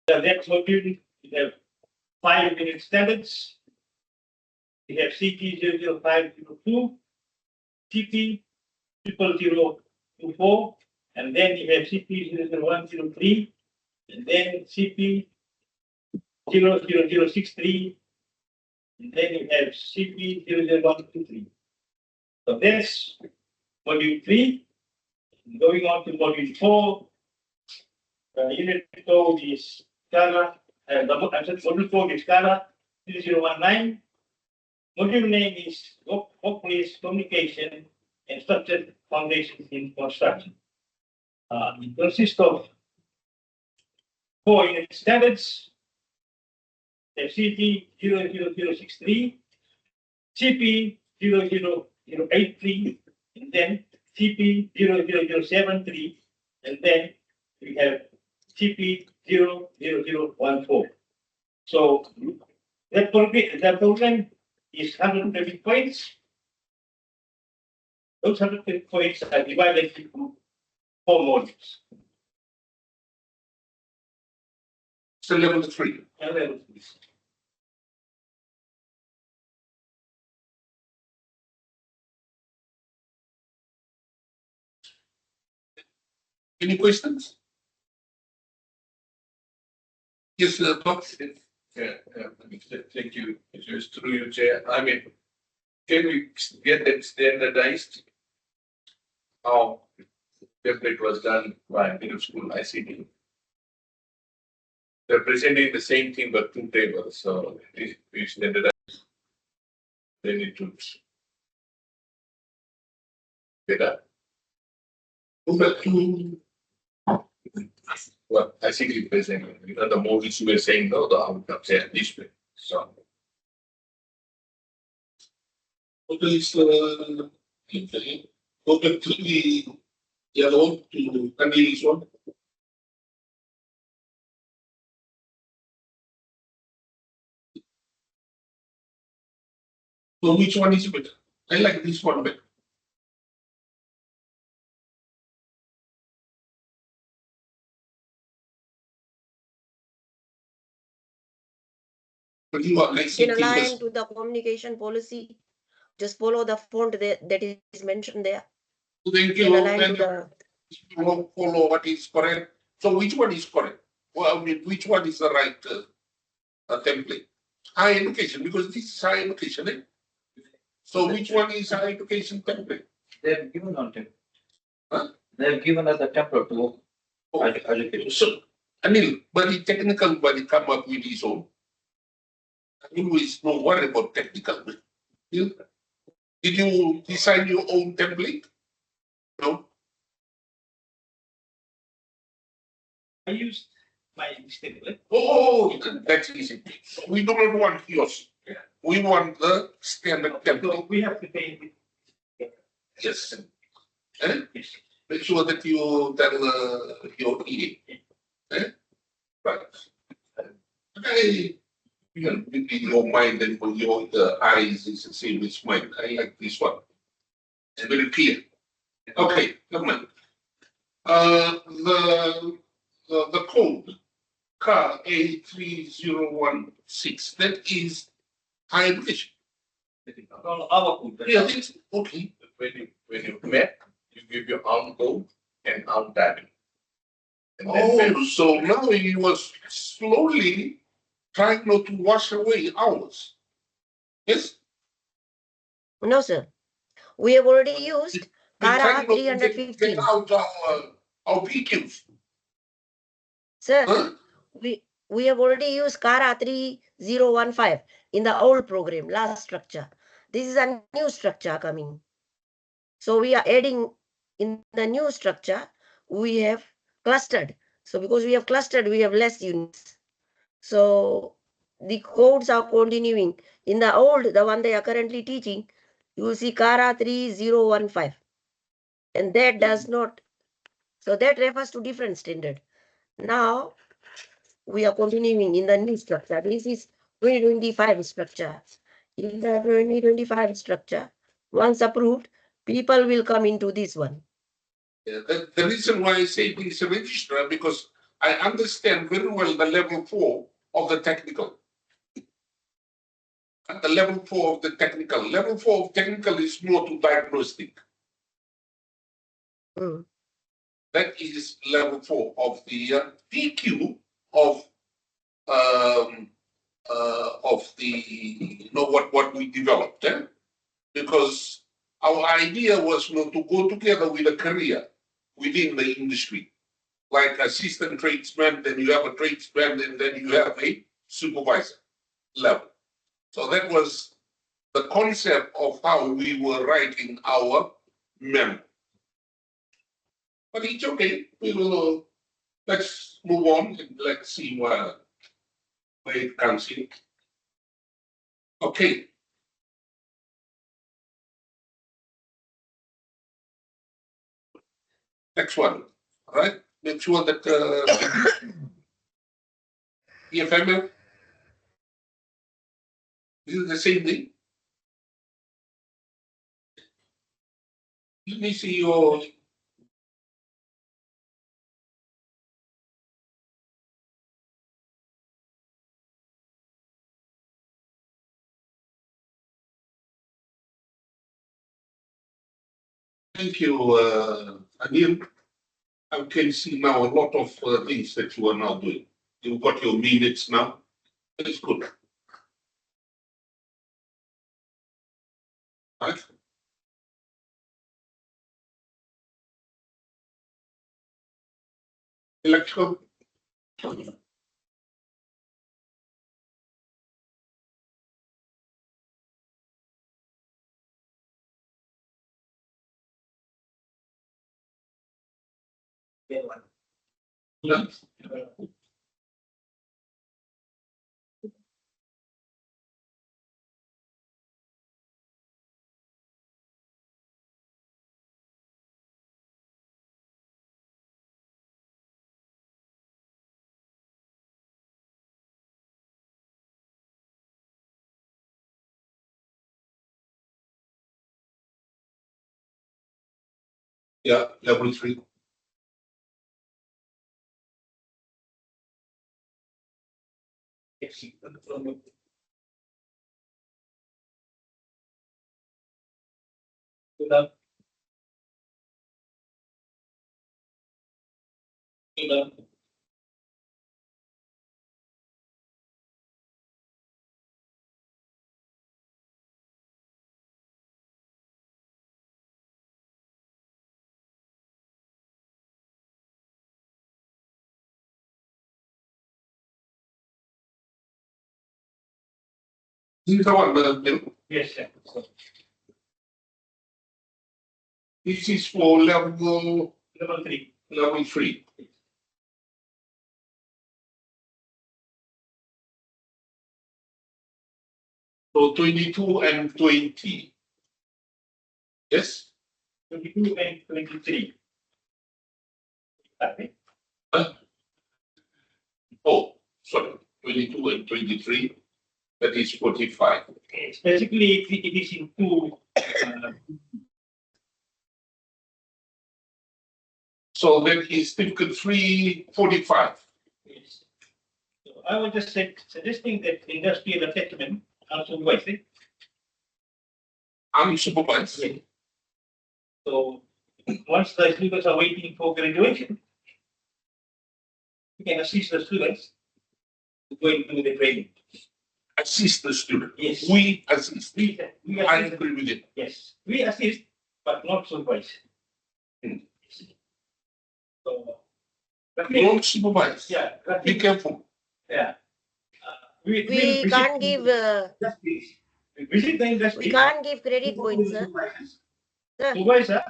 The next module, we have 5 unit standards. We have CP 00502, CP 00024, and then we have CP 00103, and then CP 00063, and then we have CP 00123. So that's module 3. Going on to module 4, unit code is SCARA, module code is SCARA 3019. Module name is Workplace Communication and Structured Foundations in Construction. It consists of 4 unit standards: CP 00063, CP 00083, and then CP 00073, and then we have CP 00014. So the program is 130 points. Those 130 points are divided into 4 modules. So level 3. And level 3. Any questions? Yes, Bob. Yeah, thank you. Just through your chair. I mean, can we get that standardized? How template was done by middle school ICT? They're presenting the same thing but 2 tables, so we standardize. They need to better. Well, ICT presenting, the modules you were saying, no, the outcomes are this way. So Okay, so go back to the yellow to Kandi's one. So which one is better? I like this one better. But you are in line to the communication policy. Just follow the font that is mentioned there. Thank you. Then follow what is correct. So which one is correct? Well, I mean, which one is the right template? Higher education, because this is higher education. Eh? So which one is higher education template? They've given on template. Huh? They've given us the template to education. So Anil, but the technical body come up with his own. Anil is no worry about technical. Did you design your own template? No. I used my template. Oh, that's easy. We do not want yours. We want the standard template. So we have to pay it. Yes. Eh? Yes. Make sure that you tell your EA. Eh? Right. Okay. You know, between your mind and your eyes is the same as mine. I like this one. It's very clear. Okay, come on. The code car A3016, that is higher education. Our code. Yeah, that's okay. when you map, you give your own code and own typing. And Oh, so now he was slowly trying not to wash away ours. Yes? No, sir. We have already used We're Kara trying not to 315. get out our PQs. Sir, Huh? we have already used Kara 3015 in the old program, last structure. This is a new structure coming. So we are adding in the new structure, we have clustered. So because we have clustered, we have less units. So the codes are continuing. In the old, the one they are currently teaching, you will see Kara 3015. And that does not, so that refers to different standard. Now we are continuing in the new structure. This is 2025 structure. In the 2025 structure, once approved, people will come into this one. Yeah, the reason why I say this registrar, because I understand very well the level 4 of the technical. And the level 4 of the technical. Level 4 of technical is more to diagnostic. Mm. That is level 4 of the PQ of the what we developed. Because our idea was to go together with a career within the industry, like assistant tradesman, then you have a tradesman, and then you have a supervisor level. So that was the concept of how we were writing our memo. But it's okay. We will let's move on and let's see where it comes in. Okay. Next one. All right. Make sure that EFML, this is the same thing. Let me see your. Thank you, Anil. I can see now a lot of things that you are now doing. You've got your minutes now. It's good. Right? Electrical. Yeah. Yeah, level 3. This is the one, Bill. Yes, sir. This is for level Level 3. 3. So 22 and 20. Yes? 22 and 23. Okay. Oh, sorry. 22 and 23. That is 45. Basically, it is in two. So that is typical 345. Yes. So I was just suggesting that industrial attachment also was it. Unsupervised. Yes. So once the students are waiting for graduation, we can assist the students to go into the training. Assist the student. Yes. We assist. We I assist. agree with it. Yes, we assist, but not supervise. Hmm. So, Don't supervise. yeah, Be careful. yeah. We We can't give industries. We visit the industry. we can't give credit points, sir. Sir, Supervisor,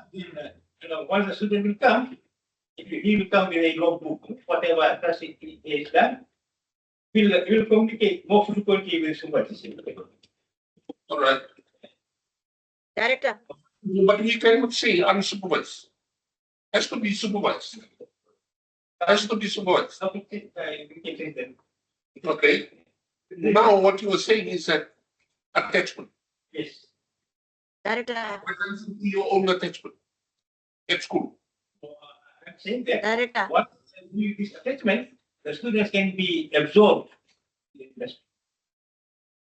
once the student will come, he will come with a logbook, whatever task he has done. We'll communicate more frequently with supervisor. All right. Director, But we cannot say unsupervised. Has to be supervised. Has to be supervised. So we can say that. Okay. Now what you are saying is that attachment. Yes. Director, Why can't you do your own attachment? At school. So, I'm saying that Director. what with this attachment, the students can be absorbed. That's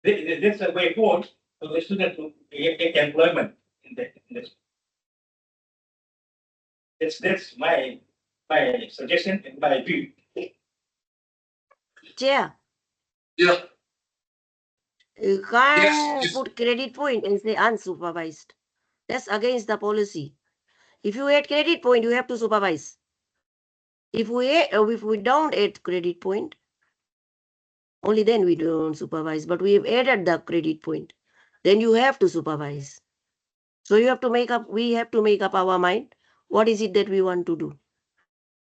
the way forward for the student to get employment in that. That's my suggestion and my view. Chair, Yeah, you can't yes. put credit point and say unsupervised. That's against the policy. If you add credit point, you have to supervise. If we don't add credit point, only then we don't supervise. But we have added the credit point, then you have to supervise. So you have to make up. We have to make up our mind. What is it that we want to do?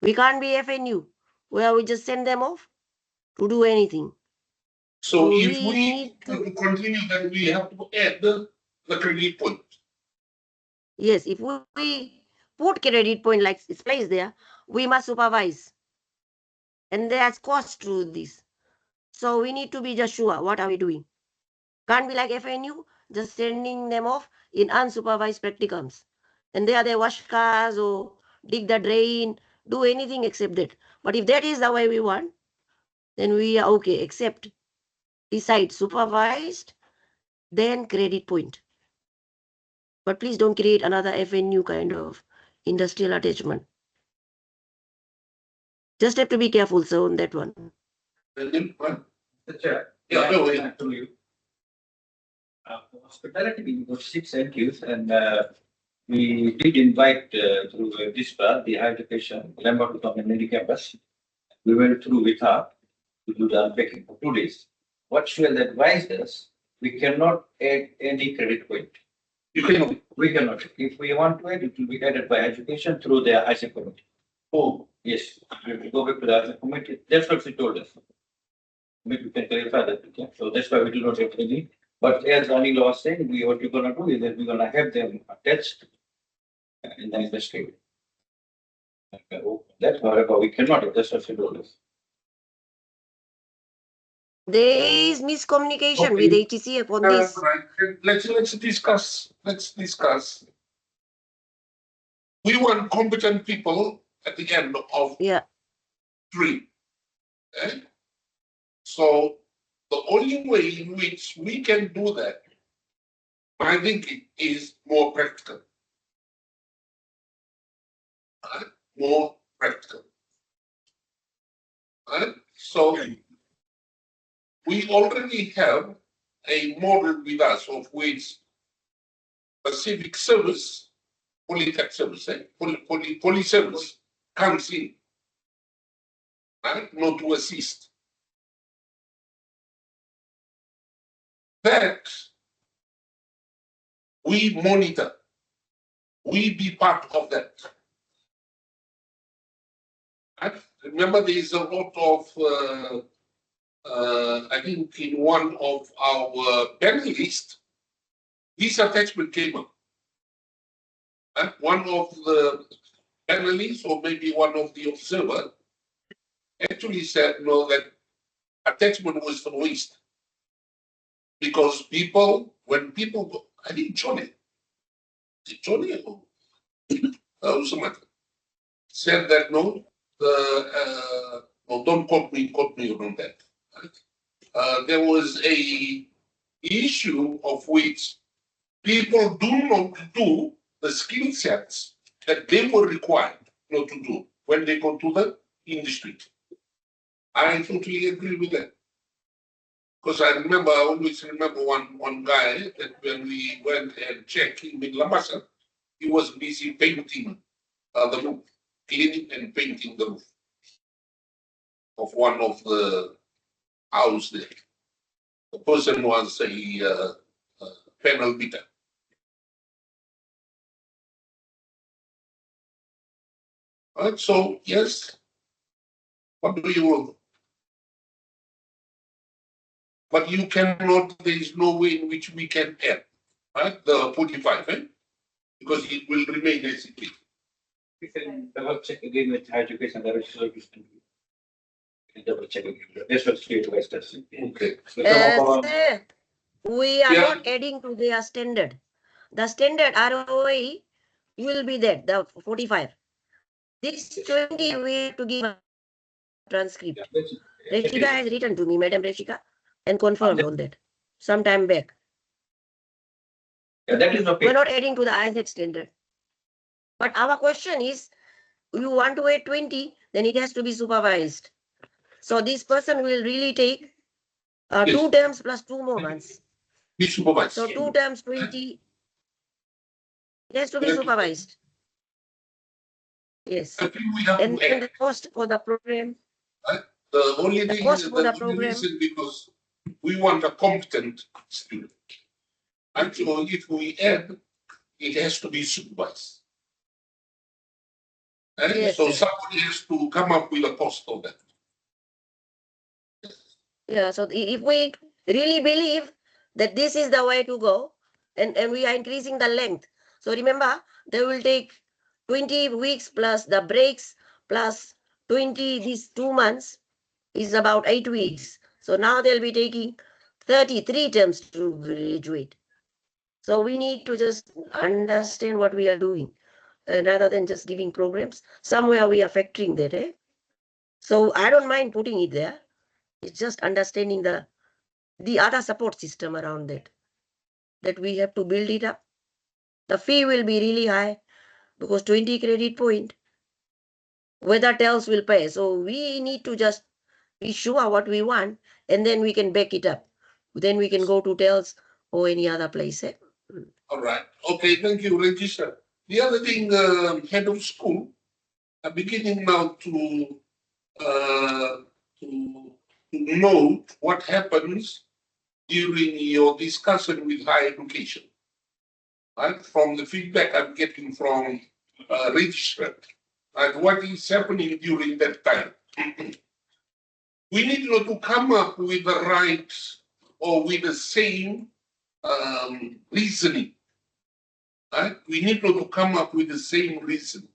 We can't be FNU where we just send them off to do anything. So if we we need to. continue, then we have to add the credit point. Yes, if we put credit point like it's placed there, we must supervise. And there's cost to this. So we need to be just sure what are we doing. Can't be like FNU, just sending them off in unsupervised practicums. And there they wash cars or dig the drain, do anything except that. But if that is the way we want, then we are okay, except decide supervised, then credit point. But please don't create another FNU kind of industrial attachment. Just have to be careful, so on that one. And then, Mr. Chair. Yeah, go ahead. To you. Hospitality we got 6 NQs and we did invite through DISPA, the higher education, Lambert to come in many campus. We went through with her to do the unpacking for 2 days. What she has advised us, we cannot add any credit point. you can, We cannot. If we want to add, it will be added by education through their ISA committee. oh, Yes, we have to go back to the ISA committee. That's what she told us. Maybe we can clarify that. Okay? So that's why we do not have any. But as Anil was saying, what we're gonna do is that we're gonna have them attached in the industry. That's however, we cannot, that's what she told us. There is miscommunication with Okay. HECF on this. right. Let's discuss. Let's discuss. We want competent people at the end of Yeah. 3. Okay? So the only way in which we can do that, I think it is more practical. More practical. So we already have a model with us of which a civic service, polytech service, poly service comes in, right? Not to assist. That we monitor, we be part of that. Right? Remember, there is a lot of, I think in one of our panelists, this attachment came up. And one of the panelists, or maybe one of the observers, actually said no, that attachment was for waste. Because people, when people go, I think Johnny, somebody said that no, no, don't quote me on that. There was a issue of which people do not do the skill sets that they were required not to do when they go to the industry. I totally agree with that. Because I always remember one guy that when we went and checked him in Lamasa, he was busy painting the roof, cleaning and painting the roof of one of the house there. The person was a panel beater. Right, so yes, what do you want? But you cannot, there is no way in which we can add, right, the 45, because it will remain as it is. We can double check again with higher education, there is solution. Double check again. That's what state west does. Okay. So some of our- Sir, we are Yeah. not adding to their standard. The standard ROE will be there, the 45. This 20 we have to give transcript. Yeah, Reshika has written to me, Madam Reshika, and confirmed on that some time back. that is okay. We're not adding to the ISH standard. But our question is, you want to add 20, then it has to be supervised. So this person will really take Yes. 2 terms plus 2 more months. Be supervised. So 2 terms 20, it has to be Yeah. supervised. Yes. I think we have And to then add. the cost for the program, The only the thing cost is for the the program. reason because we want a competent student. And so if we add, it has to be supervised. And Yes, so sir. somebody has to come up with a cost of that. Yeah, so if we really believe that this is the way to go, and we are increasing the length. So remember, they will take 20 weeks plus the breaks plus 20, these 2 months is about 8 weeks. So now they'll be taking 33 terms to graduate. So we need to just understand what we are doing rather than just giving programs. Somewhere we are factoring that. So I don't mind putting it there. It's just understanding the other support system around that we have to build it up. The fee will be really high because 20 credit point, whether TELS will pay. So we need to just be sure what we want, and then we can back it up. Then we can go to TELS or any other place. All right. Okay, thank you, Register. The other thing, head of school, are beginning now to know what happens during your discussion with higher education. Right? From the feedback I'm getting from Register, and what is happening during that time. We need to come up with the right or with the same reasoning. Right? We need to come up with the same reason.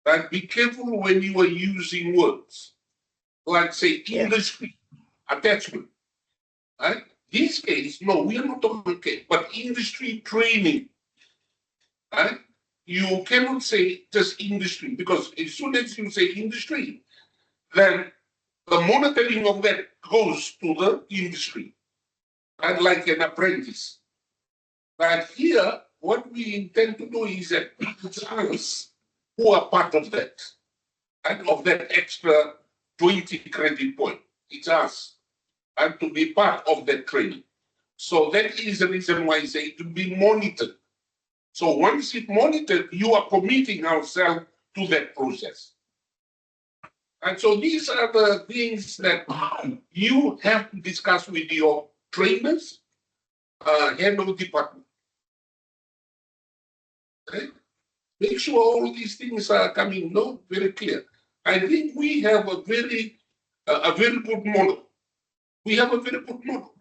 Right? Be careful when you are using words like, say, industry attachment. Right? This case, no, we are not talking about, but industry training. Right? You cannot say just industry, because as soon as you say industry, then the monitoring of that goes to the industry, and like an apprentice. But here, what we intend to do is that it's us who are part of that, and of that extra 20 credit point. It's us, and to be part of that training. So that is the reason why I say it to be monitored. So once it's monitored, you are committing ourselves to that process. And so these are the things that you have to discuss with your trainers, head of department. Okay? Make sure all these things are coming very clear. I think we have a very good model. We have a very good model.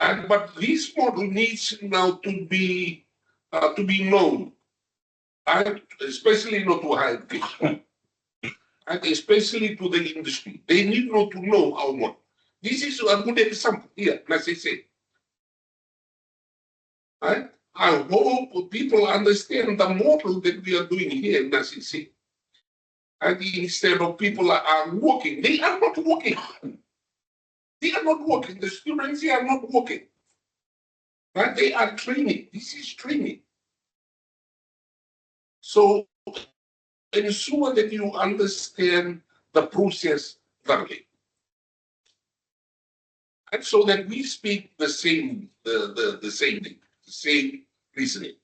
But this model needs now to be known, and especially not to higher education, and especially to the industry. They need not to know our model. This is a good example here, as I say. Right? I hope people understand the model that we are doing here in NACC. And instead of people are working, they are not working. They are not working. The students here are not working. Right? They are training. This is training. So ensure that you understand the process thoroughly. And so that we speak the same thing, the same reasoning.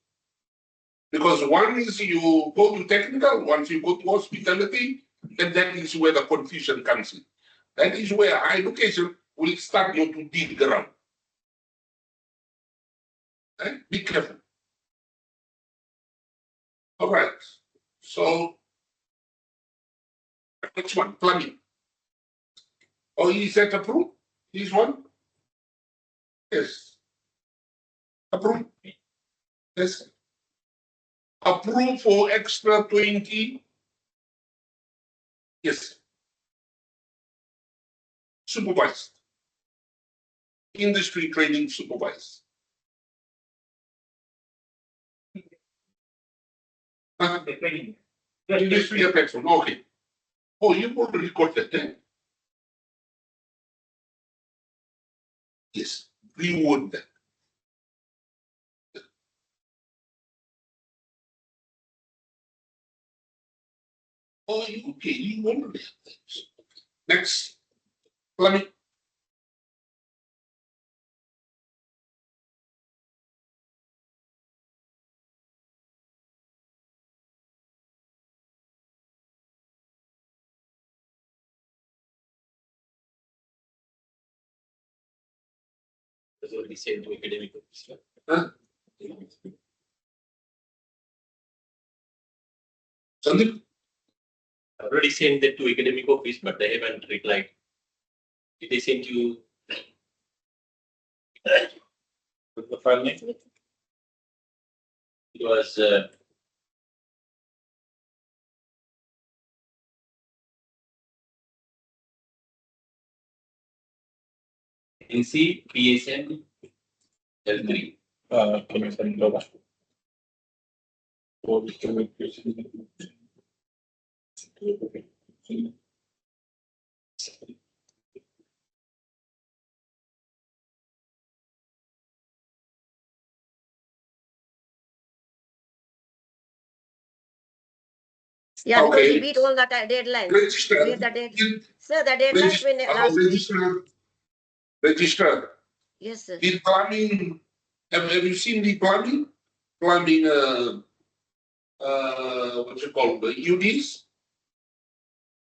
Because one is you go to technical, once you go to hospitality, then that is where the confusion comes in. That is where higher education will start you to dig around. Okay? Be careful. All right. So, next one, plumbing. Oh, is that approved? This one? Yes. Approved? Yes. Approved for extra 20. Yes. Supervised. Industry training supervised. The training. Industry attachment, okay. Oh, you've already got that, eh? Yes, reward that. Oh, okay, you already have that. Next, let me. That's already sent to academic office. Huh? Something? I've already sent that to academic office, but they haven't replied. Did they send you the file name? It was NC PSN L3. Commission global. For the communication. Yeah, because Okay. he beat all the deadlines. Register. We had the dead, sir, the deadlines when last week. Register. Register. Yes, sir. The plumbing, have you seen the plumbing? Plumbing, what's it called, the UDs?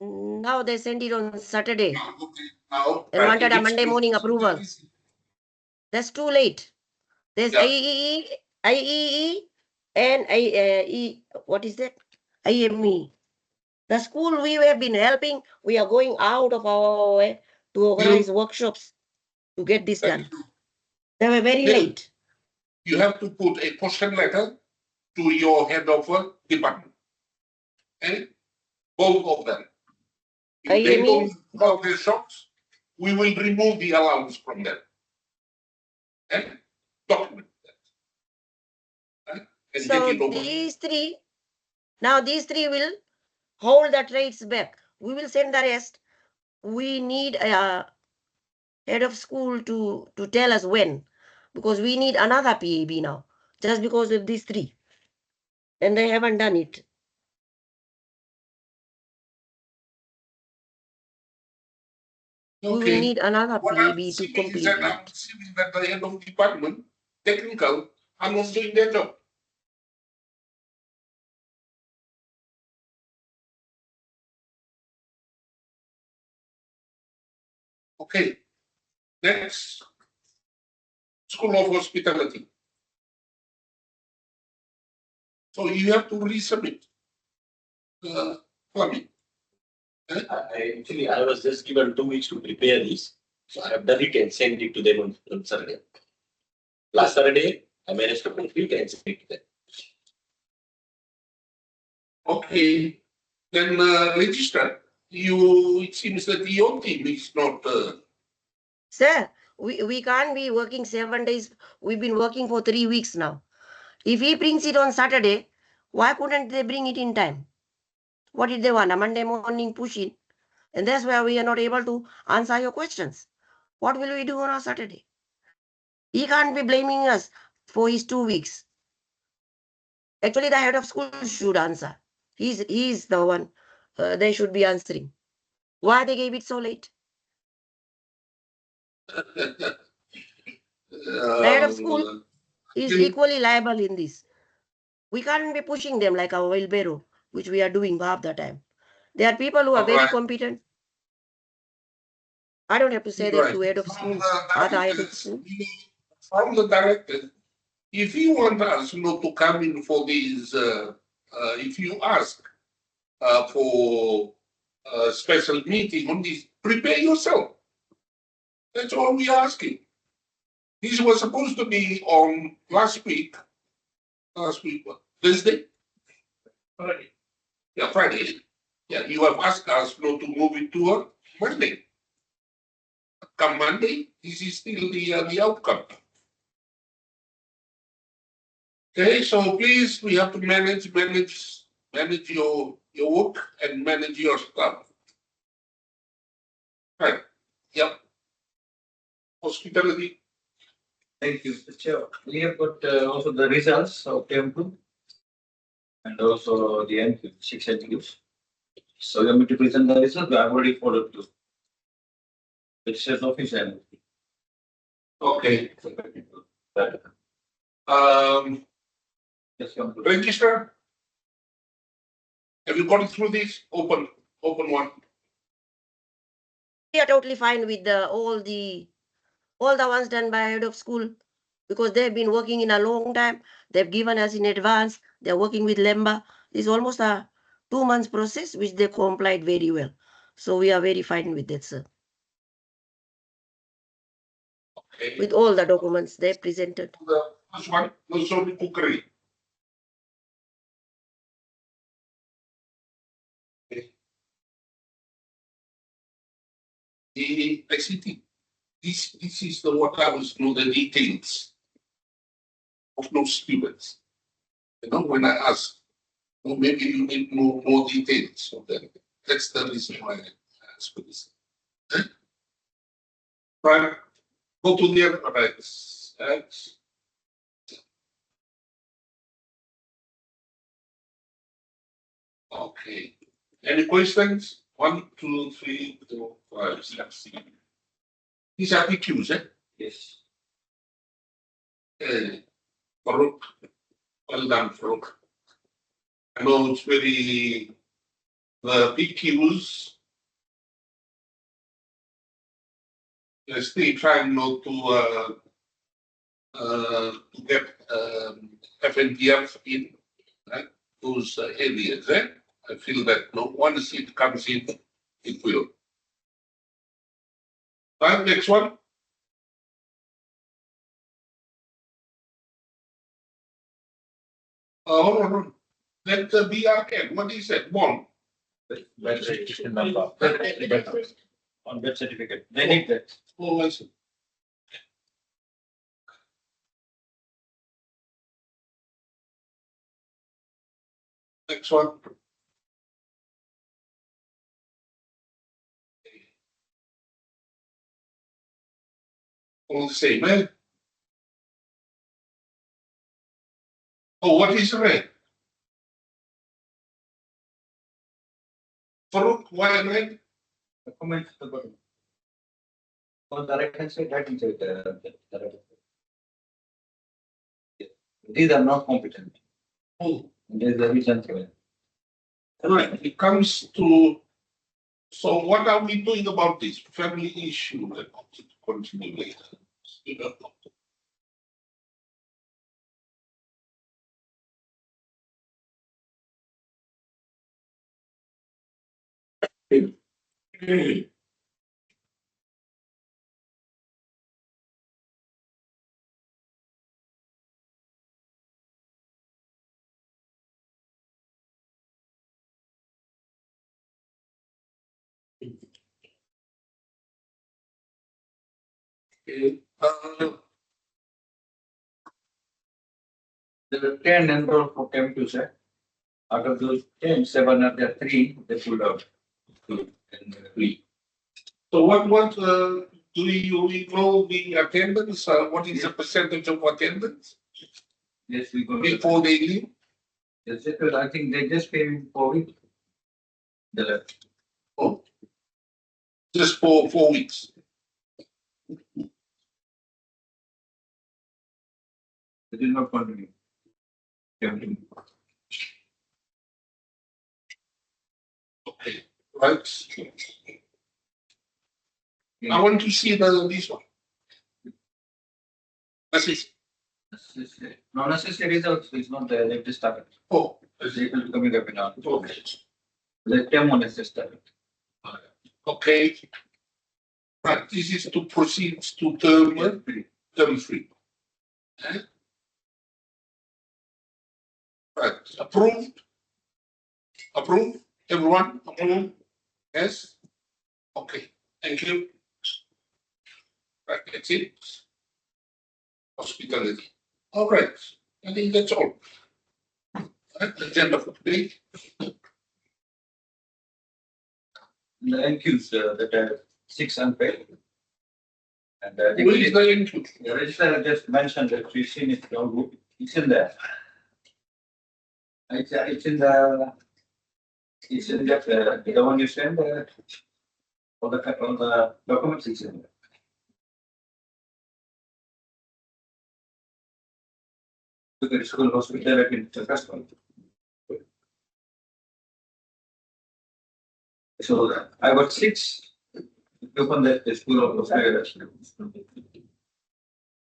Now they sent it on Saturday Okay, now. and wanted a it's- Monday morning approval. That's too late. There's Yeah. IEE, and what is that? IME. The school we have been helping, we are going out of our way to organize workshops to get this done. They were very Yeah. late. You have to put a question letter to your head of department. And both of them. If they IME, don't call their shops, we will remove the allowance from them. And document that. And So get it over. these three will hold the trades back. We will send the rest. We need a head of school to tell us when, because we need another PAB now, just because of these three. And they haven't done it. We will Okay. need another What I'm PAB to seeing is complete that I'm it. seeing that the head of department, technical, are not doing their job. Okay. Next. School of Hospitality. So you have to resubmit. Plumbing. I was just given 2 weeks to prepare this. So I have done it and sent it to them on Saturday. Last Saturday, I managed to complete and send it to them. Okay. Then register. It seems that your team is not. Sir, we can't be working 7 days. We've been working for 3 weeks now. If he brings it on Saturday, why couldn't they bring it in time? What did they want? A Monday morning push in? And that's where we are not able to answer your questions. What will we do on a Saturday? He can't be blaming us for his 2 weeks. Actually, the head of school should answer. He's the one they should be answering. Why they gave it so late? The head of school is equally liable in this. We can't be pushing them like our wheelbarrow, which we are doing half the time. There are people who are very competent. I don't have to say that to head of school. Other head of school. From the director, if you want us not to come in for these, if you ask for a special meeting on this, prepare yourself. That's all we are asking. This was supposed to be on last week, what, Thursday? Friday. Yeah, Friday. Yeah, you have asked us not to move it to Monday. Come Monday, this is still the outcome. Okay, so please, we have to manage your work and manage your stuff. Right, yep. Hospitality, Thank you, Mr. Chair. We have got also the results of term 2 and also the NQ, 6 NQs. So you want me to present the results? I've already followed through. It says official. okay. But just come to. Register. Have you gone through this? Open one. We are totally fine with all the ones done by head of school, because they've been working in a long time. They've given us in advance. They're working with Lemba. It's almost a 2 months process, which they complied very well. So we are very fine with that, sir. Okay. With all the documents they presented. The first one, no sorry cookery. Okay. The ICT. This is the what I was know the details of those students. You know, when I ask, well, maybe you need more details of them. That's the reason why I ask for this. Right. Go to the other rights. Okay. Any questions? 1, 2, 3, 4, 5, 6. These are PQs, eh? Yes. Farooq. Well done, Farooq. I know it's very, the PQs, they're still trying not to get FNTF in, right? Those areas, eh? I feel that no, once it comes in, it will. Right, next one. Hold on. Let the BRN, what is that? One. Birth registration number. On birth certificate. They need that. Oh, I see. Next one. All the same, eh? Oh, what is red? Farooq, why red? The comment at the bottom. On the right hand side, right hand side. The right. These are not competent. Oh, There is a reason for it. right. It comes to, so what are we doing about this family issue that wanted to continue later? You know? Okay. There are 10 enrolled for term 2, sir. Out of those 10, 7 are there 3, they pulled out. 2 and 3. So what do you know the attendance? What is the percentage of attendance Yes, we go. before they leave? Yes, because I think they just came in for it. The left. Oh, just for 4 weeks. They did not continue. Continue. Okay, right. I want to see this one. That's it. No necessary results is not there. They've just started. Oh, They will be coming up in our. okay. The term 1 is just started. Okay. Right, this is to proceed to term 3. Okay. Right, approved? Approved? Everyone approved? Yes? Okay, thank you. Right, that's it. Hospitality. All right, I think that's all. Right, agenda for today. The NQs that are 6 unpaid. And Where is the NQ? the register just mentioned that we've seen it all good. It's in there. It's in that, the one you send, all the documents is in there. Look at school hospital in the first one. So I got 6. Open that the school of hospital.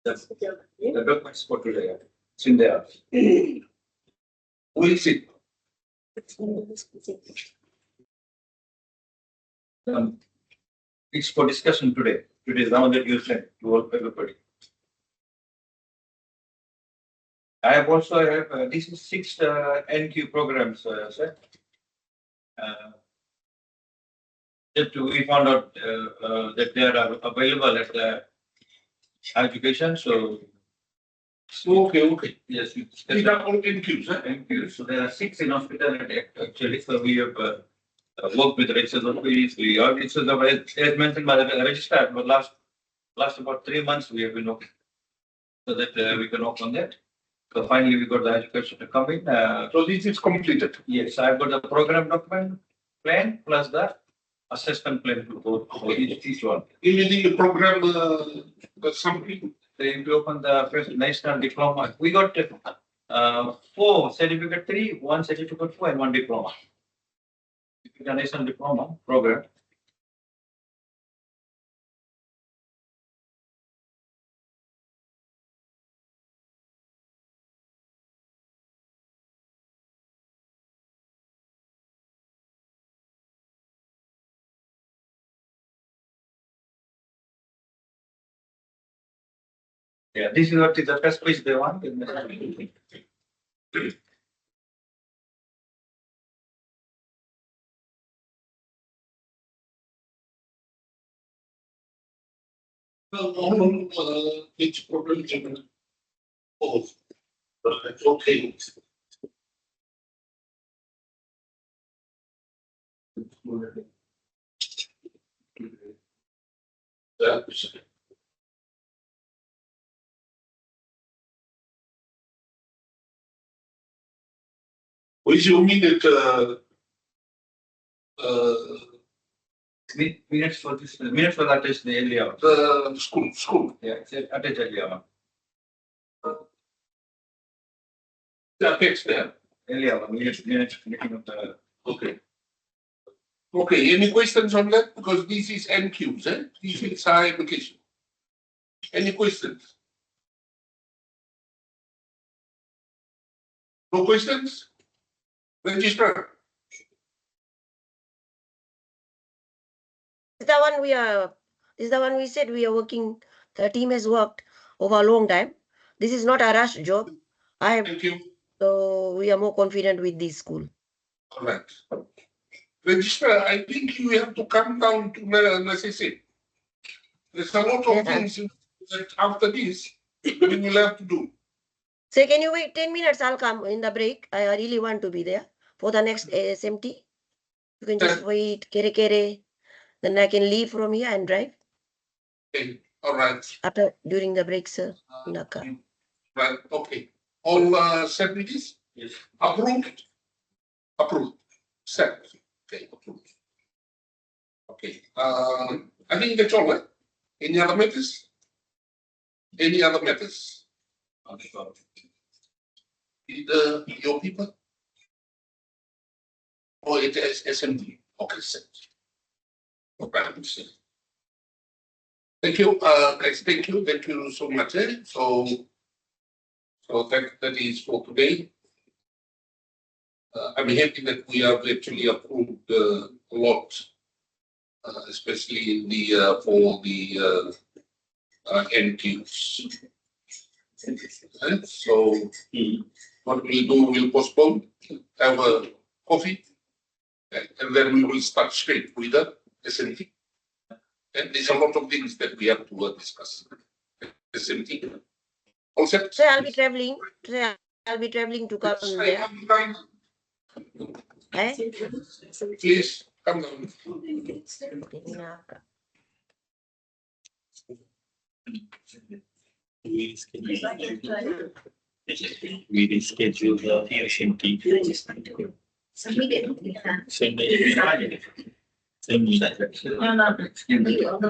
That's the documents for today. It's in there. Who is it? It's for discussion today. Today is now that you sent to all everybody. I have also this is 6 NQ programs, sir. That we found out that they are available at the education. So Okay. yes, These are all NQs, huh? NQ. So there are 6 in hospital actually. So we have worked with registers of police. We are registers of as mentioned by the registrar. But last about 3 months we have been working so that we can work on that. So finally we got the education to come in. So this is completed. Yes, I've got the program document plan plus the assessment plan to go for each one. In the program, something. Then we open the first national diploma. We got 4 certificate 3, 1 certificate 4, and 1 diploma. The national diploma program. Yeah, this is what is the first page they want. Well, each program is both. Okay. Yeah. Which you mean that Minutes for this, minutes for that is the earlier. the school. Yeah, it's attached earlier. The text there. Earlier, minutes making of the. Okay. Okay, any questions on that? Because this is NQs, eh? This is higher education. Any questions? No questions? Register. This is the one we are, this is the one we said we are working, the team has worked over a long time. This is not a rush job. Thank you. So we are more confident with this school. All right. Register, I think you have to come down to necessity. There's a lot of things that after this, we will have to do. Say, can you wait 10 minutes? I'll come in the break. I really want to be there for the next SMT. You can just wait, kere. Then I can leave from here and drive Okay, all right. after during the break, sir. In the car. Right, okay. All set with this? Yes. Approved? Approved. Set. Okay, approved. Okay, I think that's all, right? Any other matters? Any other matters? Your people? Or it is SMD? Okay, set. Thank you, guys. Thank you so much. So that is for today. I'm happy that we have actually approved a lot, especially in the for the NQs. So what we'll do, we'll postpone, have a coffee, and then we will start straight with the SMT. And there's a lot of things that we have to discuss. SMT. All set? So I'll be traveling. So I'll be traveling to come Yes, there. come down. Eh? Please come down. We reschedule the TSMT. Send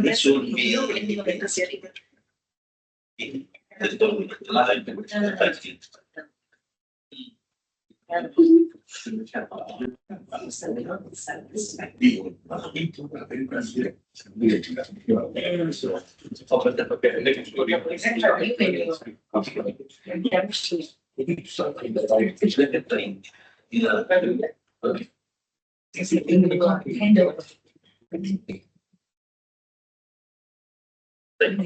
It should be.